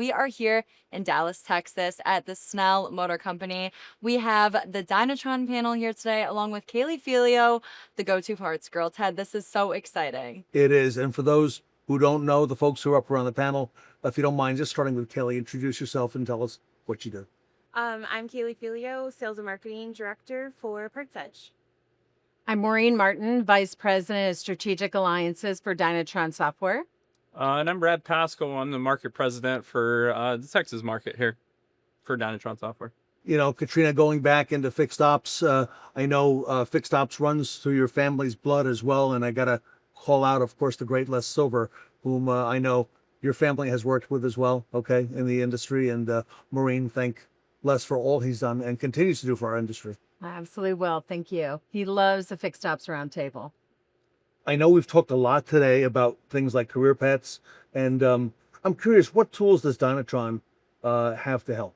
We are here in Dallas, Texas at the Snell Motor Company. We have the Dynatron panel here today, along with Kaylee Felio, the go-to parts girl. Ted, this is so exciting. It is. And for those who don't know, the folks who are up around the panel, if you don't mind, just starting with Kelly, introduce yourself and tell us what you do. I'm Kaylee Felio, Sales and Marketing Director for PartsEdge. I'm Maureen Martin, Vice President of Strategic Alliances for Dynatron Software. And I'm Brad Paschal. I'm the market president for the Texas market here for Dynatron Software. You know, Katrina, going back into fixed ops, I know fixed ops runs through your family's blood as well. And I got to call out, of course, the great Les Silver, whom I know your family has worked with as well, okay, in the industry. And Maureen, thank Les for all he's done and continues to do for our industry. I absolutely will. Thank you. He loves the Fixed Ops Roundtable. I know we've talked a lot today about things like career paths, and I'm curious, what tools does Dynatron have to help?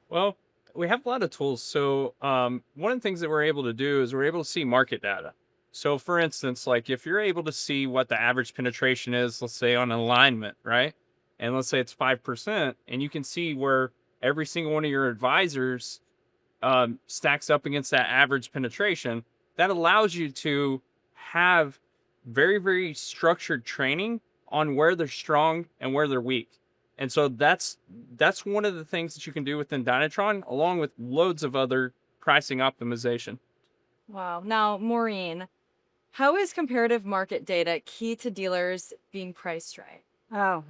Well, we have a lot of tools. So one of the things that we're able to do is we're able to see market data. So for instance, like if you're able to see what the average penetration is, let's say on alignment, right? And let's say it's 5%, and you can see where every single one of your advisors stacks up against that average penetration, that allows you to have very, very structured training on where they're strong and where they're weak. And so that's one of the things that you can do within Dynatron, along with loads of other pricing optimization. Wow. Now, Maureen, how is comparative market data key to dealers being priced right? Oh,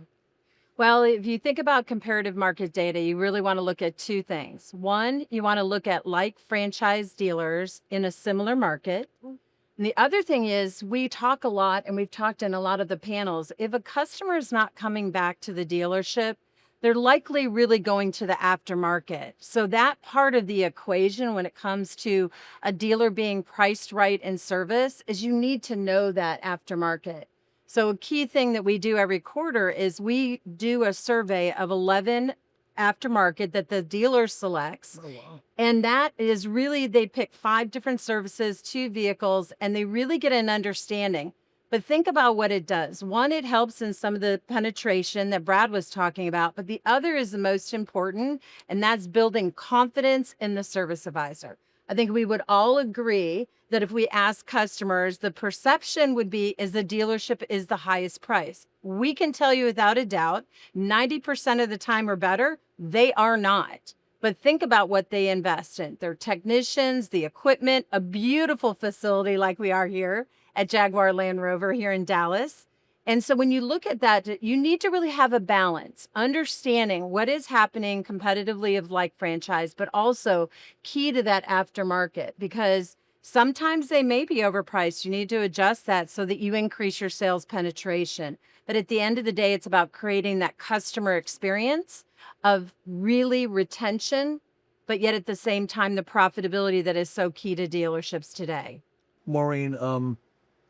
well, if you think about comparative market data, you really want to look at two things. One, you want to look at like franchise dealers in a similar market. And the other thing is we talk a lot, and we've talked in a lot of the panels, if a customer is not coming back to the dealership, they're likely really going to the aftermarket. So that part of the equation when it comes to a dealer being priced right in service is you need to know that aftermarket. So a key thing that we do every quarter is we do a survey of 11 aftermarket that the dealer selects. Oh, wow. And that is really, they pick 5 different services, 2 vehicles, and they really get an understanding. But think about what it does. One, it helps in some of the penetration that Brad was talking about, but the other is the most important, and that's building confidence in the service advisor. I think we would all agree that if we ask customers, the perception would be is the dealership is the highest price. We can tell you without a doubt, 90% of the time or better, they are not. But think about what they invest in. Their technicians, the equipment, a beautiful facility like we are here at Jaguar Land Rover here in Dallas. And so when you look at that, you need to really have a balance, understanding what is happening competitively of like franchise, but also key to that aftermarket, because sometimes they may be overpriced. You need to adjust that so that you increase your sales penetration. But at the end of the day, it's about creating that customer experience of really retention, but yet at the same time, the profitability that is so key to dealerships today. Maureen,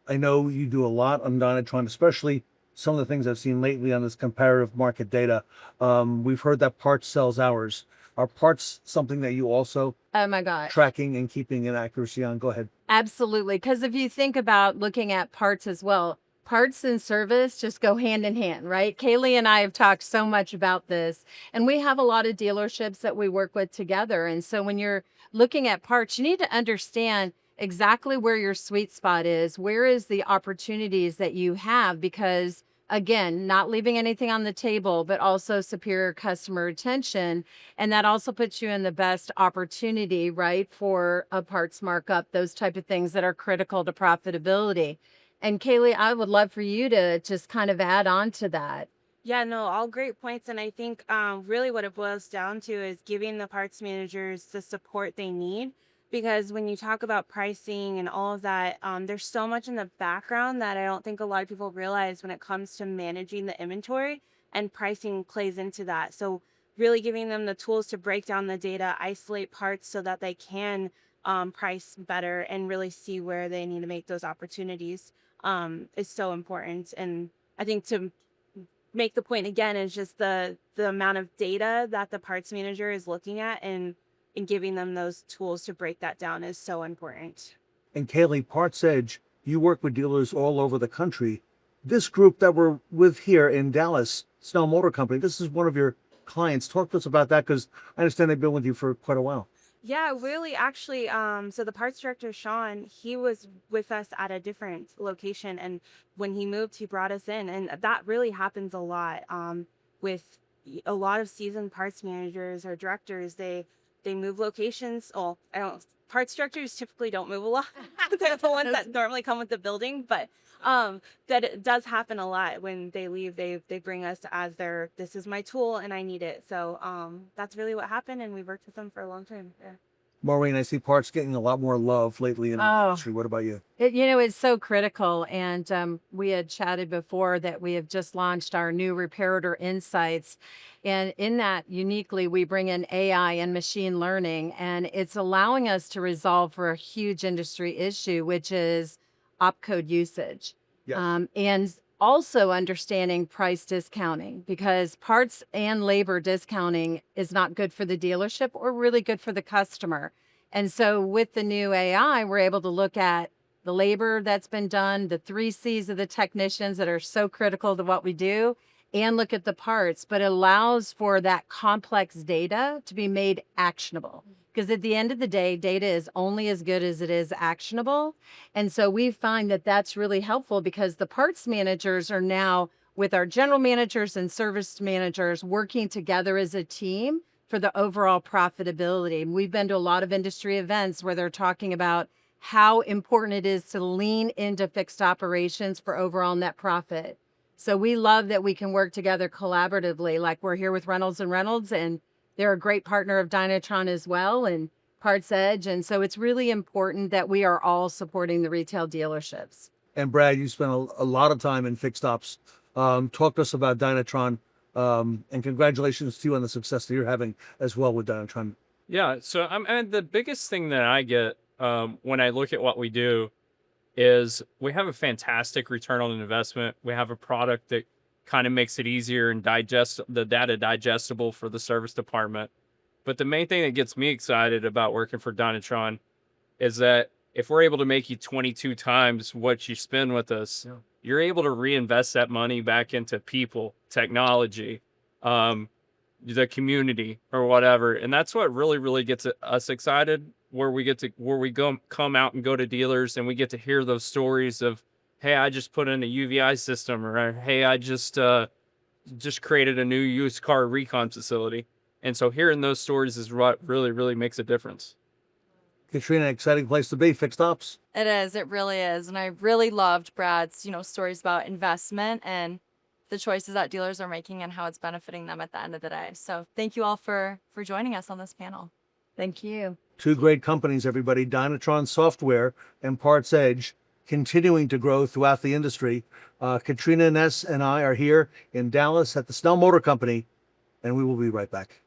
I know you do a lot on Dynatron, especially some of the things I've seen lately on this comparative market data. We've heard that parts sells hours. Are parts something that you also Oh my God. tracking and keeping an accuracy on? Go ahead. Absolutely. Because if you think about looking at parts as well, parts and service just go hand in hand, right? Kaylee and I have talked so much about this, and we have a lot of dealerships that we work with together. And so when you're looking at parts, you need to understand exactly where your sweet spot is. Where is the opportunities that you have? Because again, not leaving anything on the table, but also superior customer retention. And that also puts you in the best opportunity, right, for a parts markup, those type of things that are critical to profitability. And Kaylee, I would love for you to just kind of add on to that. Yeah, no, all great points. And I think really what it boils down to is giving the parts managers the support they need. Because when you talk about pricing and all of that, there's so much in the background that I don't think a lot of people realize when it comes to managing the inventory, and pricing plays into that. So really giving them the tools to break down the data, isolate parts so that they can price better and really see where they need to make those opportunities is so important. And I think to make the point again is just the amount of data that the parts manager is looking at, and giving them those tools to break that down is so important. And Kaylee, PartsEdge, you work with dealers all over the country. This group that we're with here in Dallas Snell Motor Company. This is one of your clients. Talk to us about that because I understand they've been with you for quite a while. Yeah, really, actually, so the parts director, Sean, he was with us at a different location, and when he moved, he brought us in, and that really happens a lot, with a lot of seasoned parts managers or directors. They move locations. Oh, I don't. Parts directors typically don't move a lot. They're the ones that normally come with the building, but that it does happen a lot when they leave. They bring us as their, this is my tool and I need it. So that's really what happened, and we worked with them for a long time. Yeah. Maureen, I see parts getting a lot more love lately in the Oh, industry. What about you? it's so critical. And we had chatted before that we have just launched our new Reparator Insights. And in that, uniquely, we bring in AI and machine learning, and it's allowing us to resolve for a huge industry issue, which is opcode usage. Yes. And also understanding price discounting, because parts and labor discounting is not good for the dealership or really good for the customer. And so with the new AI, we're able to look at the labor that's been done, the 3 C's of the technicians that are so critical to what we do, and look at the parts, but it allows for that complex data to be made actionable. Because at the end of the day, data is only as good as it is actionable. And so we find that that's really helpful because the parts managers are now with our general managers and service managers working together as a team for the overall profitability. And we've been to a lot of industry events where they're talking about how important it is to lean into fixed operations for overall net profit. So we love that we can work together collaboratively, like we're here with Reynolds and Reynolds, and they're a great partner of Dynatron as well, and PartsEdge. And so it's really important that we are all supporting the retail dealerships. And Brad, you spent a lot of time in fixed ops. Talk to us about Dynatron, and congratulations to you on the success that you're having as well with Dynatron. Yeah. So and the biggest thing that I get when I look at what we do is we have a fantastic return on investment. We have a product that kind of makes it easier and the data digestible for the service department. But the main thing that gets me excited about working for Dynatron is that if we're able to make you 22 times what you spend with us, Yeah. you're able to reinvest that money back into people, technology, the community, or whatever. And that's what really, really gets us excited, where we come out and go to dealers and we get to hear those stories of, hey, I just put in a UVI system, or hey, I just created a new used car recon facility. And so hearing those stories is what really, really makes a difference. Katrina, exciting place to be, fixed ops. It is. It really is. And I really loved Brad's, stories about investment and the choices that dealers are making and how it's benefiting them at the end of the day. So thank you all for joining us on this panel. Thank you. Two great companies, everybody, Dynatron Software and PartsEdge, continuing to grow throughout the industry. Katrina Ness and I are here in Dallas at the Snell Motor Company, and we will be right back.